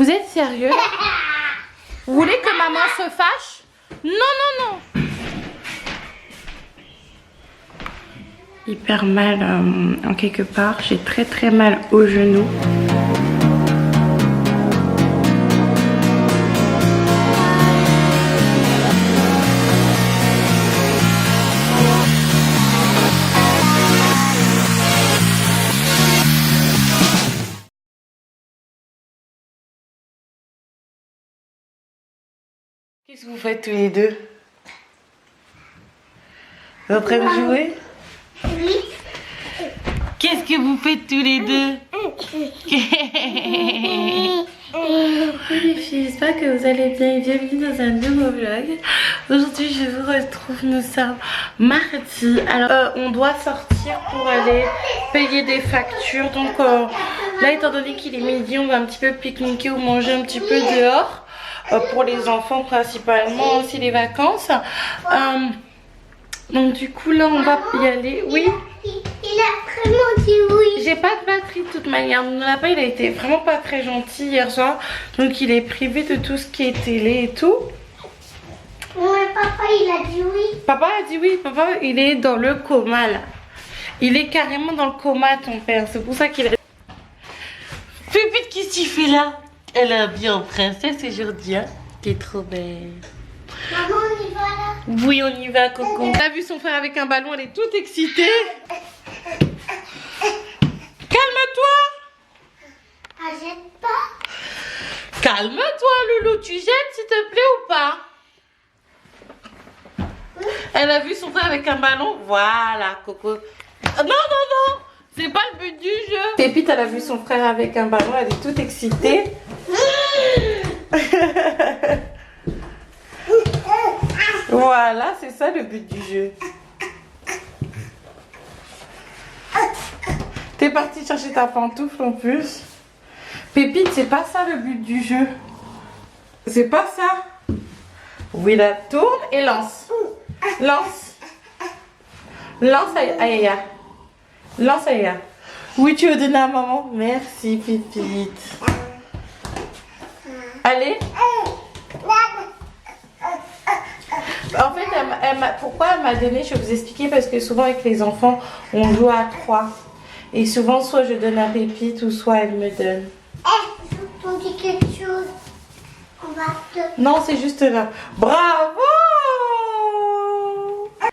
Vous êtes sérieux? Vous voulez que maman se fâche? Non, non, non. Hyper mal en quelque part. J'ai très mal au genou. Qu'est-ce que vous faites tous les deux? Vous êtes prêts à jouer? Oui. Qu'est-ce que vous faites tous les deux? Oui les filles, j'espère que vous allez bien et bienvenue dans un nouveau vlog. Aujourd'hui je vous retrouve, nous sommes mardi. Alors on doit sortir pour aller payer des factures. Donc là étant donné qu'il est midi, on va un petit peu pique-niquer ou manger un petit peu dehors. Pour les enfants principalement, aussi les vacances. Donc du coup là on va y aller. Oui. Il a vraiment dit oui. J'ai pas de batterie de toute manière. Mon lapin il a été vraiment pas très gentil hier soir. Donc il est privé de tout ce qui est télé et tout. Ouais, papa il a dit oui. Papa a dit oui. Papa il est dans le coma là. Il est carrément dans le coma ton père. C'est pour ça qu'il a... Pépite, qu'est-ce que tu fais là? Elle est habillée en princesse aujourd'hui hein. T'es trop belle. Maman on y va là. Oui, on y va, Coco. Elle a vu son frère avec un ballon, elle est toute excitée. Calme-toi. Ah, jette pas. Calme-toi, Loulou. Tu jettes, s'il te plaît, ou pas? Elle a vu son frère avec un ballon. Voilà, Coco. Non, non, non. C'est pas le but du jeu. Pépite, elle a vu son frère avec un ballon, elle est toute excitée. Voilà, c'est ça le but du jeu. T'es partie chercher ta pantoufle en plus. Pépite, c'est pas ça le but du jeu. C'est pas ça. Oui, là, tourne et lance. Lance. Lance, Aya. Lance, Aya. Oui, tu veux donner à maman? Merci, Pépite. Allez. En fait, pourquoi elle m'a donné, je vais vous expliquer, parce que souvent avec les enfants, on joue à 3. Et souvent, soit je donne à Pépite, ou soit elle me donne. Je vous dis quelque chose. On va te... Non, c'est juste là. Bravo!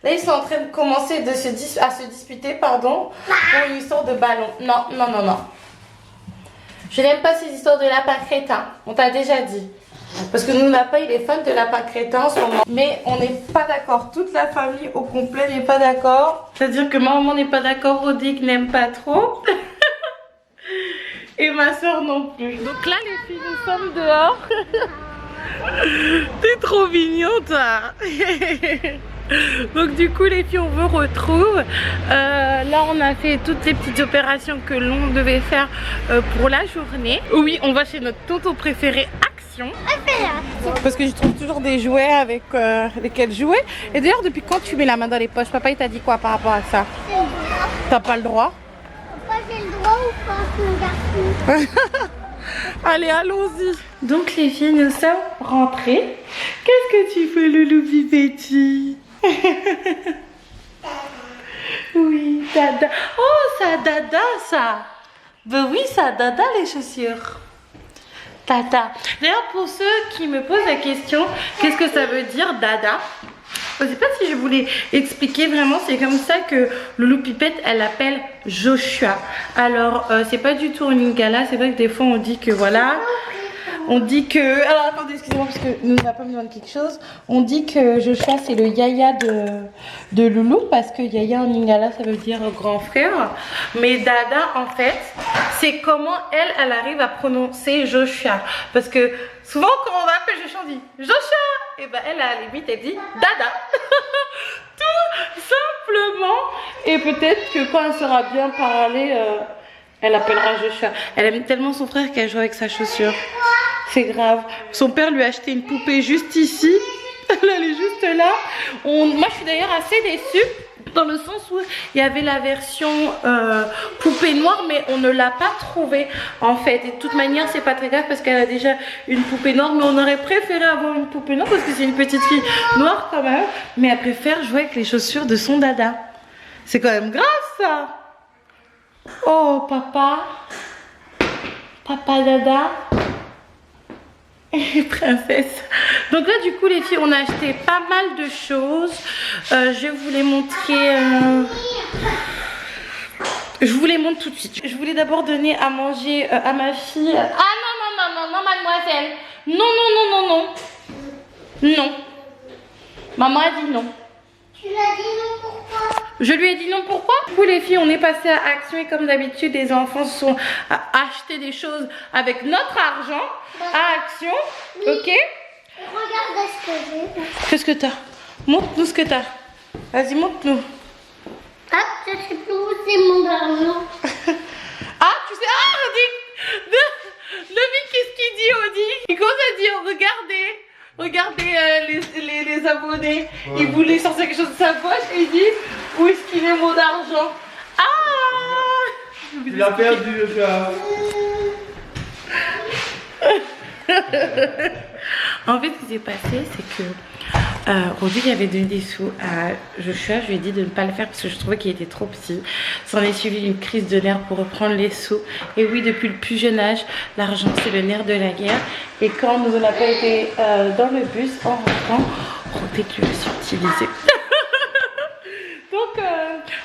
Là, ils sont en train de commencer à se disputer, pardon, pour une histoire de ballon. Non, non, non, non. Je n'aime pas ces histoires de lapin crétin. On t'a déjà dit. Parce que nous, lapin, il est fan de lapin crétin en ce moment. Mais on n'est pas d'accord. Toute la famille au complet n'est pas d'accord. C'est-à-dire que maman n'est pas d'accord, Rodic n'aime pas trop. Et ma soeur non plus. Donc là, les filles, nous sommes dehors. T'es trop mignon, toi. Donc du coup les filles on vous retrouve. Là on a fait toutes les petites opérations que l'on devait faire pour la journée. Oui, on va chez notre tonton préféré Action. Parce que je trouve toujours des jouets avec lesquels jouer. Et d'ailleurs depuis quand tu mets la main dans les poches? Papa il t'a dit quoi par rapport à ça? T'as pas le droit? Papa j'ai le droit ou pas mon garçon? Allez, allons-y. Donc les filles, nous sommes rentrées. Qu'est-ce que tu fais, Loulou Pipetti? Oui, dada. Oh, ça dada, ça. Ben oui, ça dada les chaussures. Dada. D'ailleurs, pour ceux qui me posent la question, qu'est-ce que ça veut dire dada? Je ne sais pas si je voulais expliquer vraiment, c'est comme ça que Loulou Pipette, elle appelle Joshua. Alors, c'est pas du tout en lingala, c'est vrai que des fois on dit que voilà, on dit que... Alors attendez, excusez-moi parce que nous n'avons pas besoin de quelque chose. On dit que Joshua c'est le yaya de Loulou parce que yaya en lingala ça veut dire grand frère. Mais dada en fait, c'est comment elle arrive à prononcer Joshua. Parce que souvent quand on appelle Joshua, on dit Joshua. Et ben elle à la limite elle dit dada. Tout simplement. Et peut-être que quand elle saura bien parler, elle appellera Joshua. Elle aime tellement son frère qu'elle joue avec sa chaussure. C'est grave. Son père lui a acheté une poupée juste ici. Elle est juste là. Moi je suis d'ailleurs assez déçue Dans le sens où il y avait la version poupée noire, mais on ne l'a pas trouvée en fait. Et de toute manière, c'est pas très grave parce qu'elle a déjà une poupée noire. Mais on aurait préféré avoir une poupée noire parce que c'est une petite fille noire quand même. Mais elle préfère jouer avec les chaussures de son dada. C'est quand même grave ça. Oh papa. Papa dada. Princesse. Donc là du coup les filles on a acheté pas mal de choses. Je vous les montrer. Je vous les montre tout de suite. Je voulais d'abord donner à manger à ma fille. Ah non mademoiselle. Non. Non. Maman a dit non. Tu l'as dit non pourquoi? Je lui ai dit non pourquoi. Du coup les filles on est passé à Action et comme d'habitude les enfants se sont achetés des choses avec notre argent à Action. Oui. Ok. Regarde ce que j'ai. Qu'est-ce que t'as? Montre-nous ce que t'as. Vas-y montre-nous. Ah, je sais plus où c'est mon argent. Ah tu sais. Ah Odi. Devine qu'est-ce qu'il dit Odi. Il commence à dire regardez les abonnés. Ouais. Il voulait sortir quelque chose de sa poche et il dit où est-ce qu'il est mon argent? Ah il a perdu le gars. En fait, ce qui s'est passé, c'est que Rodrigue avait donné des sous à Joshua. Je lui ai dit de ne pas le faire parce que je trouvais qu'il était trop petit. S'en est suivi une crise de nerfs pour reprendre les sous. Et oui, depuis le plus jeune âge, l'argent c'est le nerf de la guerre. Et quand nous n'avons pas été dans le bus en rentrant, Rodrigue lui a subtilisé.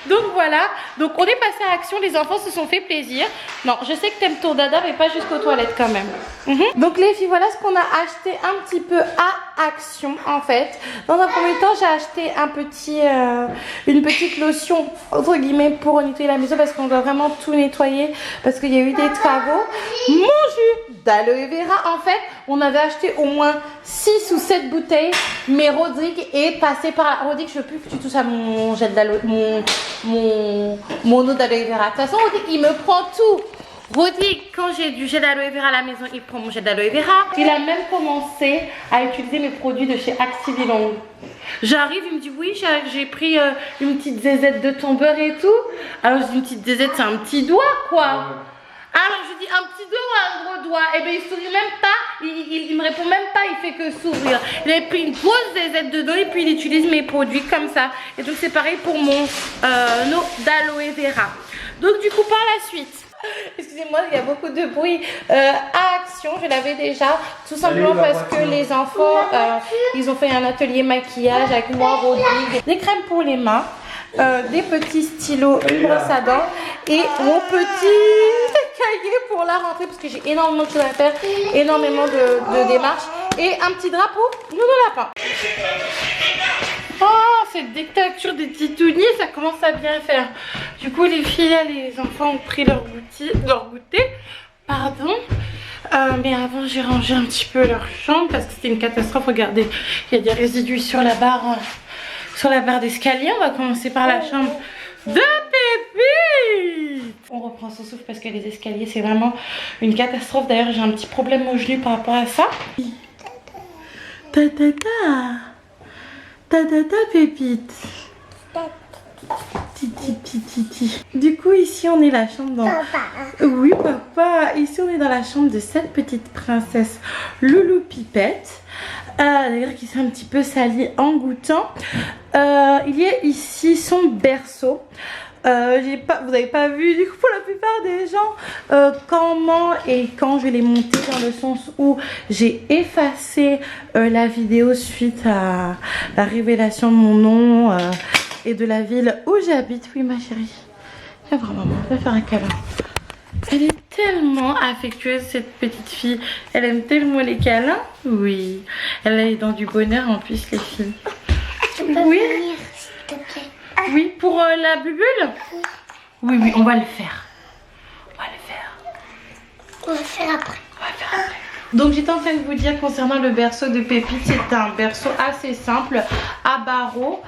Donc voilà, donc on est passé à Action, les enfants se sont fait plaisir. Non, je sais que t'aimes ton dada, mais pas jusqu'aux toilettes quand même. Donc les filles, voilà ce qu'on a acheté un petit peu à Action en fait. Dans un premier temps, j'ai acheté une petite lotion entre guillemets pour nettoyer la maison parce qu'on doit vraiment tout nettoyer parce qu'il y a eu des travaux. Mon jus d'aloe vera, en fait, on avait acheté au moins 6 ou 7 bouteilles, mais Rodrigue est passé par là. Rodrigue, je veux plus que tu touches à mon gel d'aloe, mon eau d'aloe vera. De toute façon, Rodrigue, il me prend tout. Rodrigue, quand j'ai du gel d'aloe vera à la maison, il prend mon gel d'aloe vera. Il a même commencé à utiliser mes produits de chez Activilong. J'arrive, il me dit oui, j'ai pris une petite zézette de ton beurre et tout. Alors je dis une petite zézette, c'est un petit doigt quoi. Alors je dis un petit doigt ou un gros doigt? Et bien il sourit même pas, il me répond même pas, il fait que sourire. Il avait pris une grosse zézette dedans et puis il utilise mes produits comme ça. Et donc c'est pareil pour mon eau d'aloe vera. Donc du coup par la suite, excusez-moi, il y a beaucoup de bruit à Action, je l'avais déjà, tout simplement parce que les enfants, ils ont fait un atelier maquillage avec moi, Rodrigue, des crèmes pour les mains, des petits stylos, une brosse à dents et mon petit cahier pour la rentrée parce que j'ai énormément de choses à faire, énormément de démarches et un petit drapeau, nouveau lapin. Oh, cette dictature des titounis, ça commence à bien faire. Du coup, les filles, là, les enfants ont pris leur goûter. Pardon. Mais avant, j'ai rangé un petit peu leur chambre parce que c'était une catastrophe. Regardez, il y a des résidus sur la barre d'escalier. On va commencer par la chambre de Pépite. On reprend son souffle parce que les escaliers, c'est vraiment une catastrophe. D'ailleurs, j'ai un petit problème au genou par rapport à ça. Pépite. Titi. Du coup ici on est la chambre dans... Papa. Oui papa. Ici on est dans la chambre de cette petite princesse Loulou Pipette. D'ailleurs qui s'est un petit peu salie en goûtant. Il y a ici son berceau. Vous n'avez pas vu du coup pour la plupart des gens comment et quand je l'ai monté, dans le sens où j'ai effacé la vidéo suite à la révélation de mon nom et de la ville où j'habite. Oui ma chérie, viens voir maman, viens faire un câlin. Elle est tellement affectueuse cette petite fille, elle aime tellement les câlins. Oui, elle a les dents du bonheur en plus les filles. Oui. Oui, pour la bubule? Oui, on va le faire. On va faire après. Donc j'étais en train de vous dire concernant le berceau de Pépite, c'est un berceau assez simple à barreaux.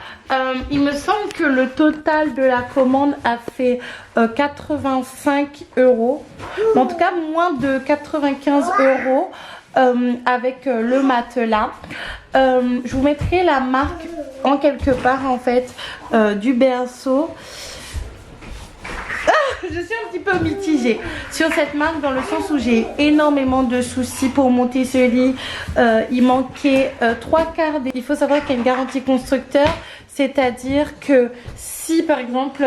Il me semble que le total de la commande a fait 85 €. Mais en tout cas moins de 95 € avec le matelas. Je vous mettrai la marque en quelque part en fait du berceau. Je suis un petit peu mitigée sur cette marque dans le sens où j'ai énormément de soucis pour monter ce lit. Il manquait 3/4 il faut savoir qu'il y a une garantie constructeur, c'est-à-dire que si par exemple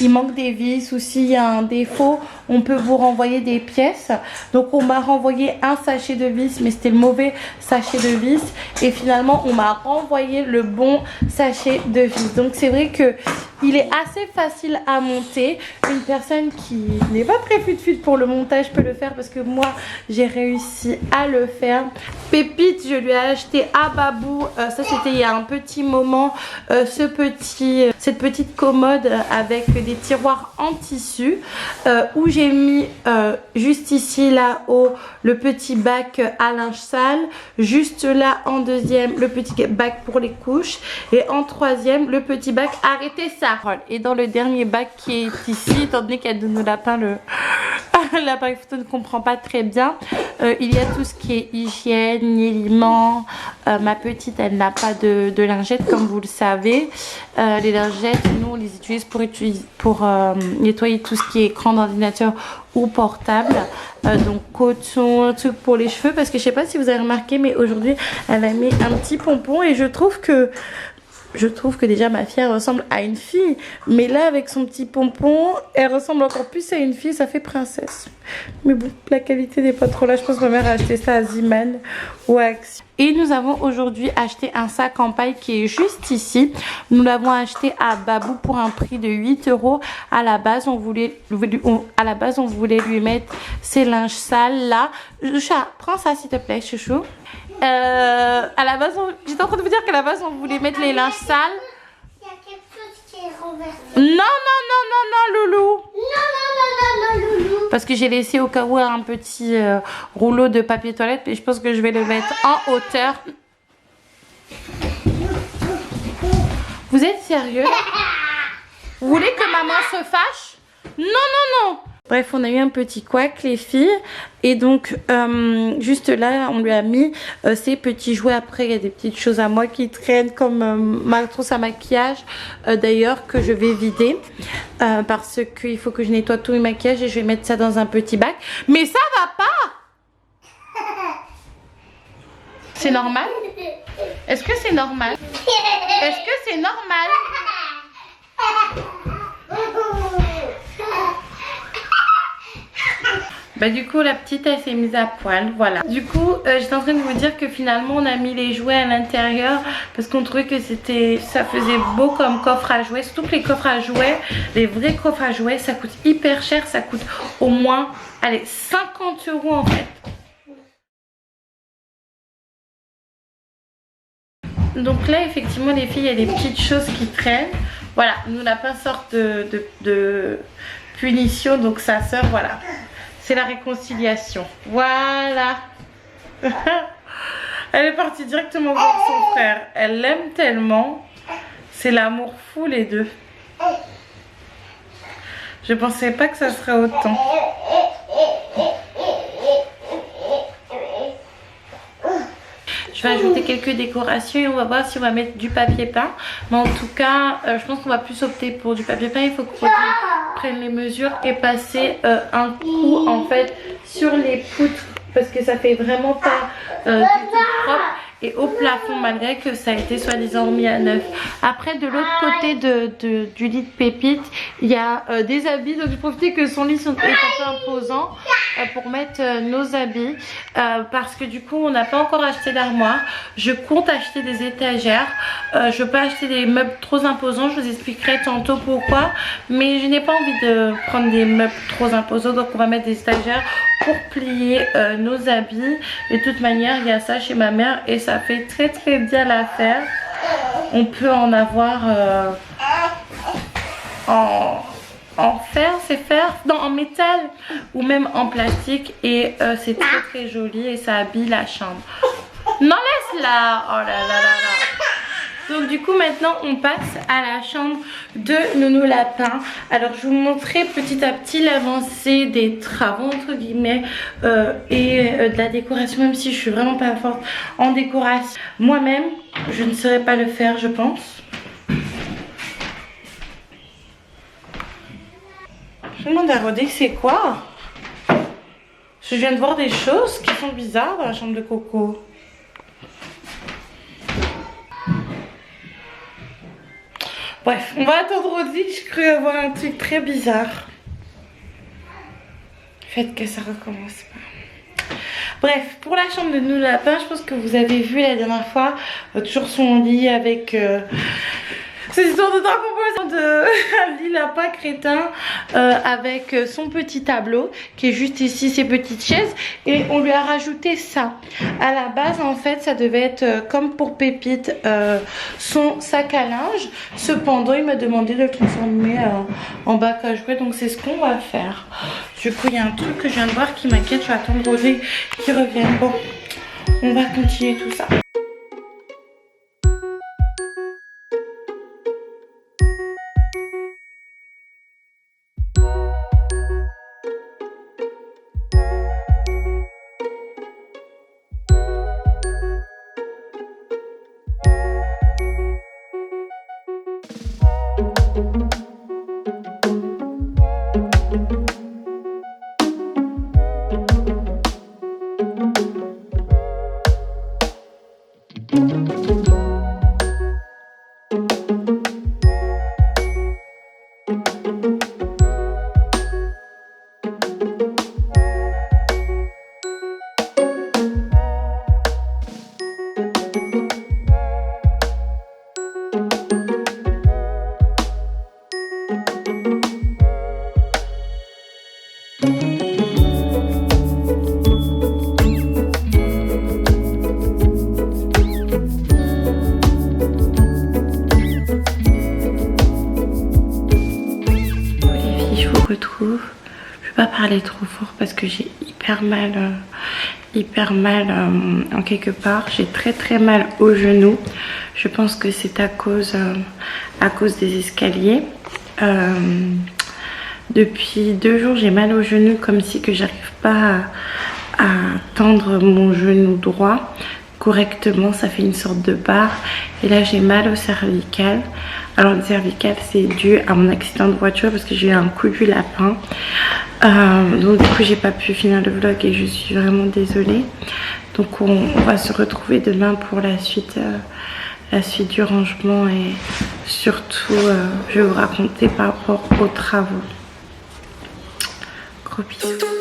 il manque des vis ou s'il y a un défaut, on peut vous renvoyer des pièces. Donc on m'a renvoyé un sachet de vis, mais c'était le mauvais sachet de vis, et finalement on m'a renvoyé le bon sachet de vis. Donc c'est vrai que il est assez facile à monter. Une personne qui n'est pas très fut pour le montage peut le faire, parce que moi j'ai réussi à le faire. Pépite, je lui ai acheté à Babou, ça c'était il y a un petit moment, cette petite commode avec des tiroirs en tissu où j'ai mis juste ici là-haut le petit bac à linge sale, juste là en deuxième le petit bac pour les couches, et en troisième le petit bac arrêtez ça. Et dans le dernier bac qui est ici, étant donné qu'elle nous l'a peint l'appareil photo ne comprend pas très bien, il y a tout ce qui est hygiène, aliments. Ma petite elle n'a pas de lingettes comme vous le savez. Les lingettes nous on les utilise pour nettoyer tout ce qui est écran d'ordinateur ou portable. Donc coton, un truc pour les cheveux, parce que je sais pas si vous avez remarqué, mais aujourd'hui elle a mis un petit pompon, et je trouve que déjà ma fille elle ressemble à une fille, mais là avec son petit pompon elle ressemble encore plus à une fille, ça fait princesse. Mais bon, la qualité n'est pas trop là. Je pense que ma mère a acheté ça à Ziman ou à Action. Et nous avons aujourd'hui acheté un sac en paille qui est juste ici. Nous l'avons acheté à Babou pour un prix de 8 €. À la base on voulait lui mettre ses linges sales là. Chat, prends ça s'il te plaît chouchou. À la base j'étais en train de vous dire qu'à la base on voulait mettre les linges sales. Il y a quelque chose qui est renversé. Non loulou. Non loulou. Parce que j'ai laissé au cas où un petit rouleau de papier toilette, mais je pense que je vais le mettre en hauteur. Vous êtes sérieux? Vous voulez que maman se fâche? Non. Bref, on a eu un petit couac les filles, et donc juste là on lui a mis ses petits jouets. Après il y a des petites choses à moi qui traînent, comme ma trousse à maquillage d'ailleurs, que je vais vider parce qu'il faut que je nettoie tout le maquillage, et je vais mettre ça dans un petit bac. Mais ça va pas. C'est normal? Est-ce que c'est normal? Est-ce que c'est normal? Bah du coup la petite elle s'est mise à poil, voilà. Du coup j'étais en train de vous dire que finalement on a mis les jouets à l'intérieur parce qu'on trouvait que ça faisait beau comme coffre à jouets. Surtout que les coffres à jouets, les vrais coffres à jouets, ça coûte hyper cher, ça coûte au moins, allez, 50 € en fait. Donc là effectivement les filles, il y a des petites choses qui traînent. Voilà, nous n'a pas sorte de punition, donc sa soeur, voilà. C'est la réconciliation. Voilà. Elle est partie directement voir son frère. Elle l'aime tellement. C'est l'amour fou les deux. Je pensais pas que ça serait autant. Je vais ajouter quelques décorations et on va voir si on va mettre du papier peint. Mais en tout cas, je pense qu'on va plus opter pour du papier peint. Il faut qu'on prenne les mesures et passer un coup en fait sur les poutres, parce que ça fait vraiment pas du tout propre, et au plafond, malgré que ça a été soi-disant mis à neuf. Après de l'autre côté du lit de Pépite, il y a des habits, donc j'ai profité que son lit est un peu imposant pour mettre nos habits, parce que du coup on n'a pas encore acheté d'armoire. Je compte acheter des étagères. Je veux pas acheter des meubles trop imposants, je vous expliquerai tantôt pourquoi, mais je n'ai pas envie de prendre des meubles trop imposants, donc on va mettre des étagères pour plier nos habits. Et de toute manière il y a ça chez ma mère et ça fait très très bien l'affaire. On peut en avoir en fer, c'est fer, non, en métal ou même en plastique, et c'est très très joli et ça habille la chambre. Non, laisse-la. Oh là là là là. Donc du coup maintenant on passe à la chambre de Nounou Lapin. Alors je vous montrerai petit à petit l'avancée des travaux entre guillemets de la décoration, même si je suis vraiment pas forte en décoration. Moi-même je ne saurais pas le faire je pense. Je demande à Rodé c'est quoi? Je viens de voir des choses qui sont bizarres dans la chambre de Coco. Bref, on va attendre Roddy, je cru avoir un truc très bizarre. Faites que ça recommence pas. Bref, pour la chambre de Nounou Lapin, je pense que vous avez vu la dernière fois, toujours son lit avec... ces histoires de décomposition de lit lapin crétin avec son petit tableau qui est juste ici, ses petites chaises, et on lui a rajouté ça. À la base en fait ça devait être comme pour Pépite son sac à linge, cependant il m'a demandé de le transformer en bac à jouer, donc c'est ce qu'on va faire. Du coup il y a un truc que je viens de voir qui m'inquiète, je vais attendre Roger qui revienne. Bon, on va continuer tout ça. Retrouve. Je vais pas parler trop fort parce que j'ai hyper mal en quelque part. J'ai très mal au genou. Je pense que c'est à cause des escaliers. Depuis 2 jours j'ai mal au genou, comme si que j'arrive pas à tendre mon genou droit correctement, ça fait une sorte de barre, et là j'ai mal au cervical. Alors le cervical c'est dû à mon accident de voiture parce que j'ai eu un coup du lapin, donc du coup j'ai pas pu finir le vlog et je suis vraiment désolée. Donc on va se retrouver demain pour la suite du rangement, et surtout je vais vous raconter par rapport aux travaux. Gros bisous.